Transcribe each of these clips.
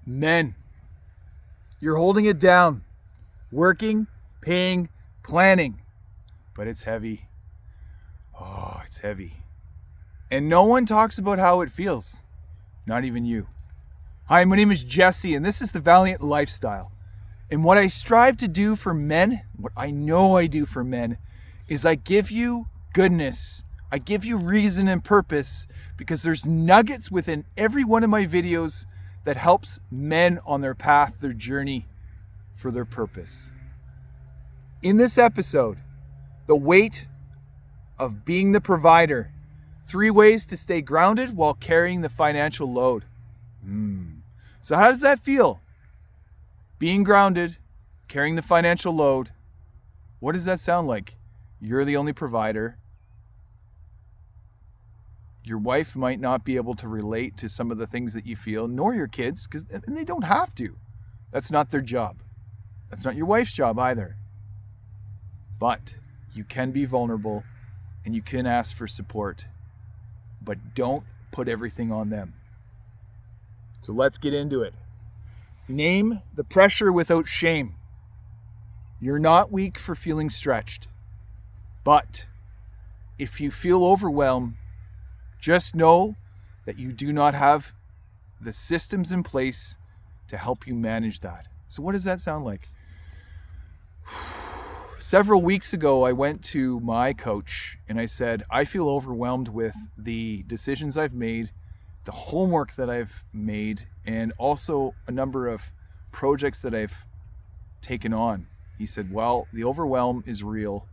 Men, you're holding it down. Working, paying, planning. But it's heavy. Oh, it's heavy. And no one talks about how it feels. Not even you. Hi, my name is Jesse, and this is the Valiant Lifestyle. And what I strive to do for men, what I know I do for men, is I give you goodness. I give you reason and purpose, because there's nuggets within every one of my videos that helps men on their path, their journey for their purpose. In this episode, the weight of being the provider. 3 ways to stay grounded while carrying the financial load. So how does that feel? Being grounded, carrying the financial load. What does that sound like? You're the only provider. Your wife might not be able to relate to some of the things that you feel, nor your kids, and they don't have to. That's not their job. That's not your wife's job either. But you can be vulnerable and you can ask for support, but don't put everything on them. So let's get into it. Name the pressure without shame. You're not weak for feeling stretched. But if you feel overwhelmed, just know that you do not have the systems in place to help you manage that. So what does that sound like? Several weeks ago, I went to my coach and I said, I feel overwhelmed with the decisions I've made, the homework that I've made, and also a number of projects that I've taken on. He said, well, the overwhelm is real.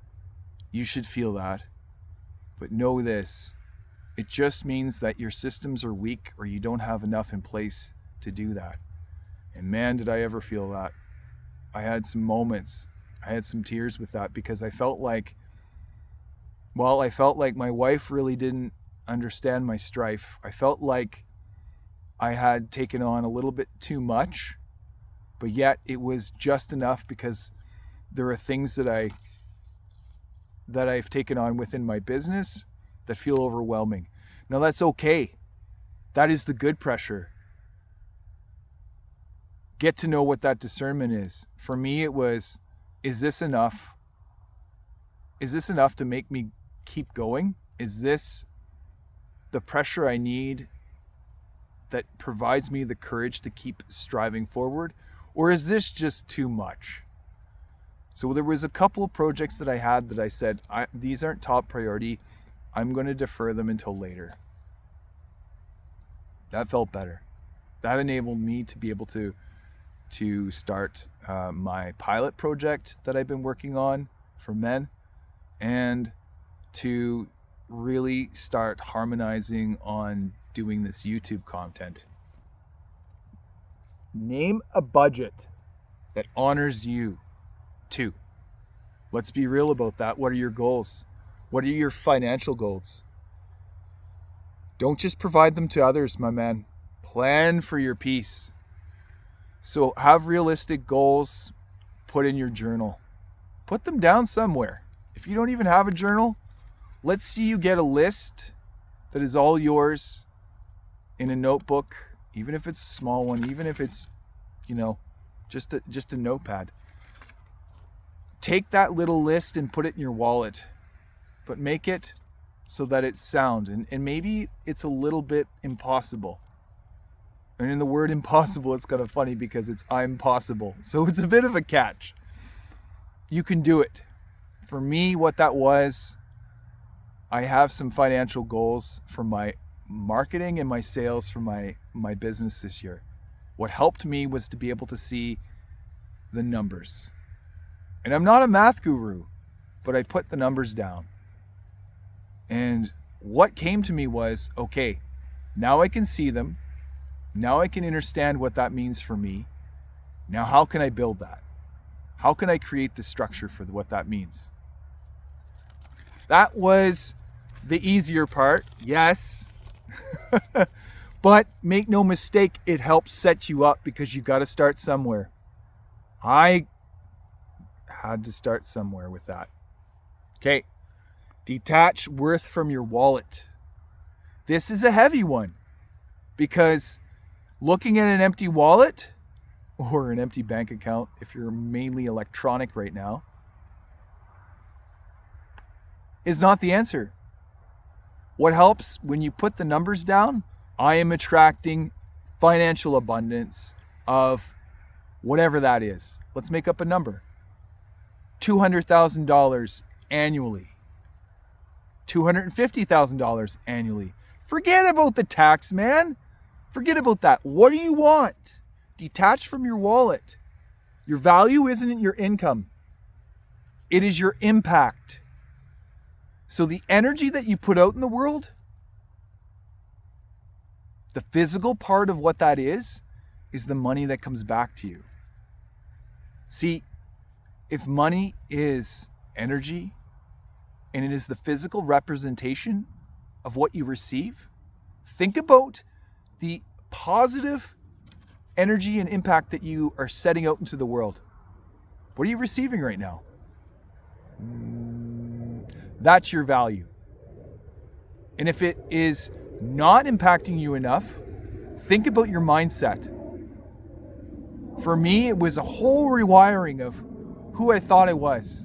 You should feel that. But know this, it just means that your systems are weak or you don't have enough in place to do that. And man, did I ever feel that. I had some moments. I had some tears with that because I felt like my wife really didn't understand my strife. I felt like I had taken on a little bit too much, but yet it was just enough because there are things that I've taken on within my business that feel overwhelming. Now that's okay. That is the good pressure. Get to know what that discernment is. For me, it was, is this enough? Is this enough to make me keep going? Is this the pressure I need that provides me the courage to keep striving forward? Or is this just too much? So there was a couple of projects that I had that I said, these aren't top priority. I'm going to defer them until later. That felt better. That enabled me to be able to start my pilot project that I've been working on for men, and to really start harmonizing on doing this YouTube content. Name a budget that honors you too. Let's be real about that. What are your goals? What are your financial goals? Don't just provide them to others, my man. Plan for your peace. So have realistic goals put in your journal. Put them down somewhere. If you don't even have a journal, let's see you get a list that is all yours in a notebook, even if it's a small one, even if it's, just a notepad. Take that little list and put it in your wallet, but make it so that it's sound. And maybe it's a little bit impossible. And in the word impossible, it's kind of funny because it's I'm possible. So it's a bit of a catch. You can do it. For me, what that was, I have some financial goals for my marketing and my sales for my business this year. What helped me was to be able to see the numbers. And I'm not a math guru, but I put the numbers down. And what came to me was, okay, now I can see them. Now I can understand what that means for me. Now, how can I build that? How can I create the structure for what that means? That was the easier part, yes. But make no mistake, it helps set you up because you got to start somewhere. I had to start somewhere with that. Okay, detach worth from your wallet. This is a heavy one because Looking at an empty wallet or an empty bank account, if you're mainly electronic right now, is not the answer. What helps when you put the numbers down, I am attracting financial abundance of whatever that is. Let's make up a number. $200,000 annually. $250,000 annually. Forget about the tax, man. Forget about that. What do you want? Detach from your wallet. Your value isn't your income. It is your impact. So the energy that you put out in the world, the physical part of what that is the money that comes back to you. See, if money is energy and it is the physical representation of what you receive, think about the positive energy and impact that you are setting out into the world. What are you receiving right now? That's your value. And if it is not impacting you enough, think about your mindset. For me, it was a whole rewiring of who I thought I was.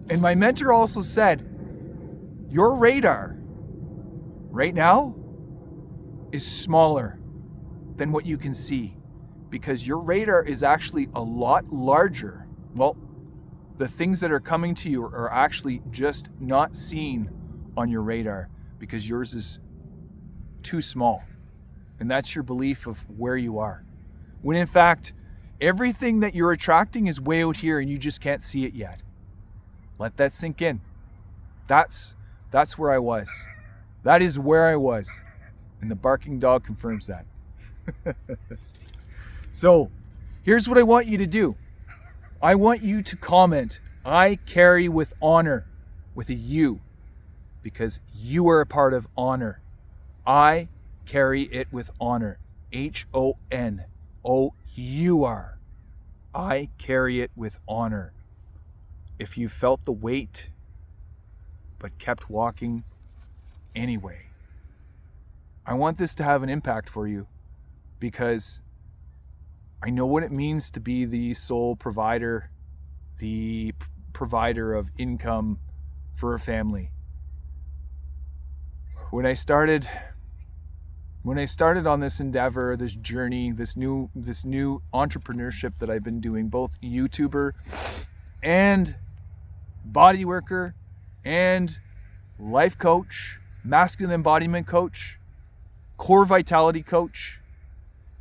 And my mentor also said, your radar right now is smaller than what you can see, because your radar is actually a lot larger. Well, the things that are coming to you are actually just not seen on your radar because yours is too small. And that's your belief of where you are. When in fact, everything that you're attracting is way out here and you just can't see it yet. Let that sink in. That's where I was. That is where I was. And the barking dog confirms that. So, here's what I want you to do. I want you to comment, I carry with honor, with a U, because you are a part of honor. I carry it with honor. HONOUR. I carry it with honor. If you felt the weight, but kept walking anyway, I want this to have an impact for you, because I know what it means to be the sole provider, the provider of income for a family. When I started on this endeavor, this journey, this new entrepreneurship that I've been doing, both YouTuber and body worker and life coach, masculine embodiment coach, core vitality coach,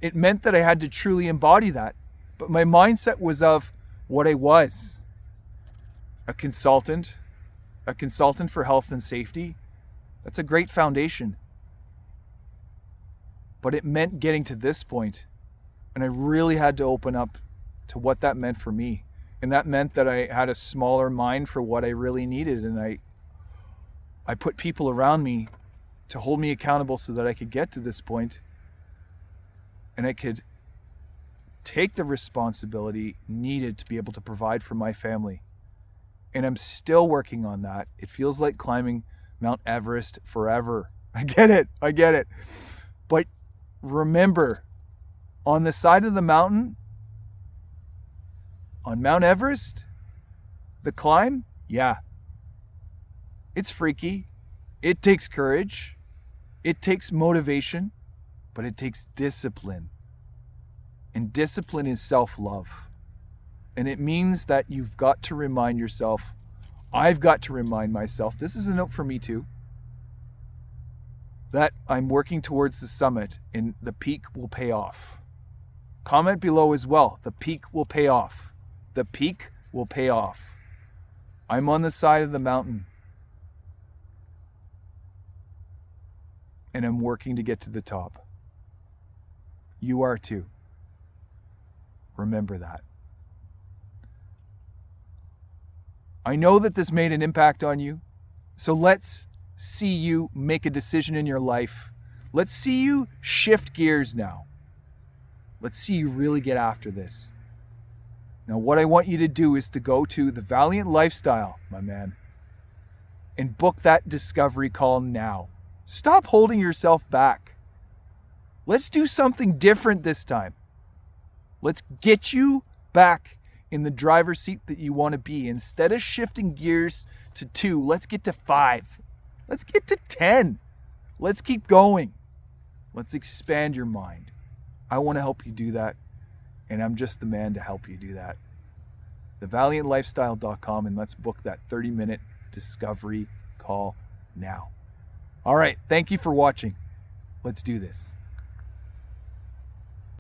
it meant that I had to truly embody that. But my mindset was of what I was. A consultant for health and safety. That's a great foundation. But it meant getting to this point, and I really had to open up to what that meant for me. And that meant that I had a smaller mind for what I really needed, and I put people around me to hold me accountable so that I could get to this point, and I could take the responsibility needed to be able to provide for my family. And I'm still working on that. It feels like climbing Mount Everest forever. I get it. But remember, on the side of the mountain, on Mount Everest, the climb, yeah, it's freaky. It takes courage. It takes motivation, but it takes discipline. And discipline is self-love. And it means that you've got to remind yourself, I've got to remind myself, this is a note for me too, that I'm working towards the summit and the peak will pay off. Comment below as well, the peak will pay off. The peak will pay off. I'm on the side of the mountain and I'm working to get to the top. You are too. Remember that. I know that this made an impact on you, so let's see you make a decision in your life. Let's see you shift gears now. Let's see you really get after this. Now, what I want you to do is to go to The Valiant Lifestyle, my man, and book that discovery call now. Stop holding yourself back. Let's do something different this time. Let's get you back in the driver's seat that you want to be. Instead of shifting gears to 2, let's get to 5. Let's get to 10. Let's keep going. Let's expand your mind. I want to help you do that, and I'm just the man to help you do that. TheValiantLifestyle.com, and let's book that 30-minute discovery call now. All right, thank you for watching. Let's do this.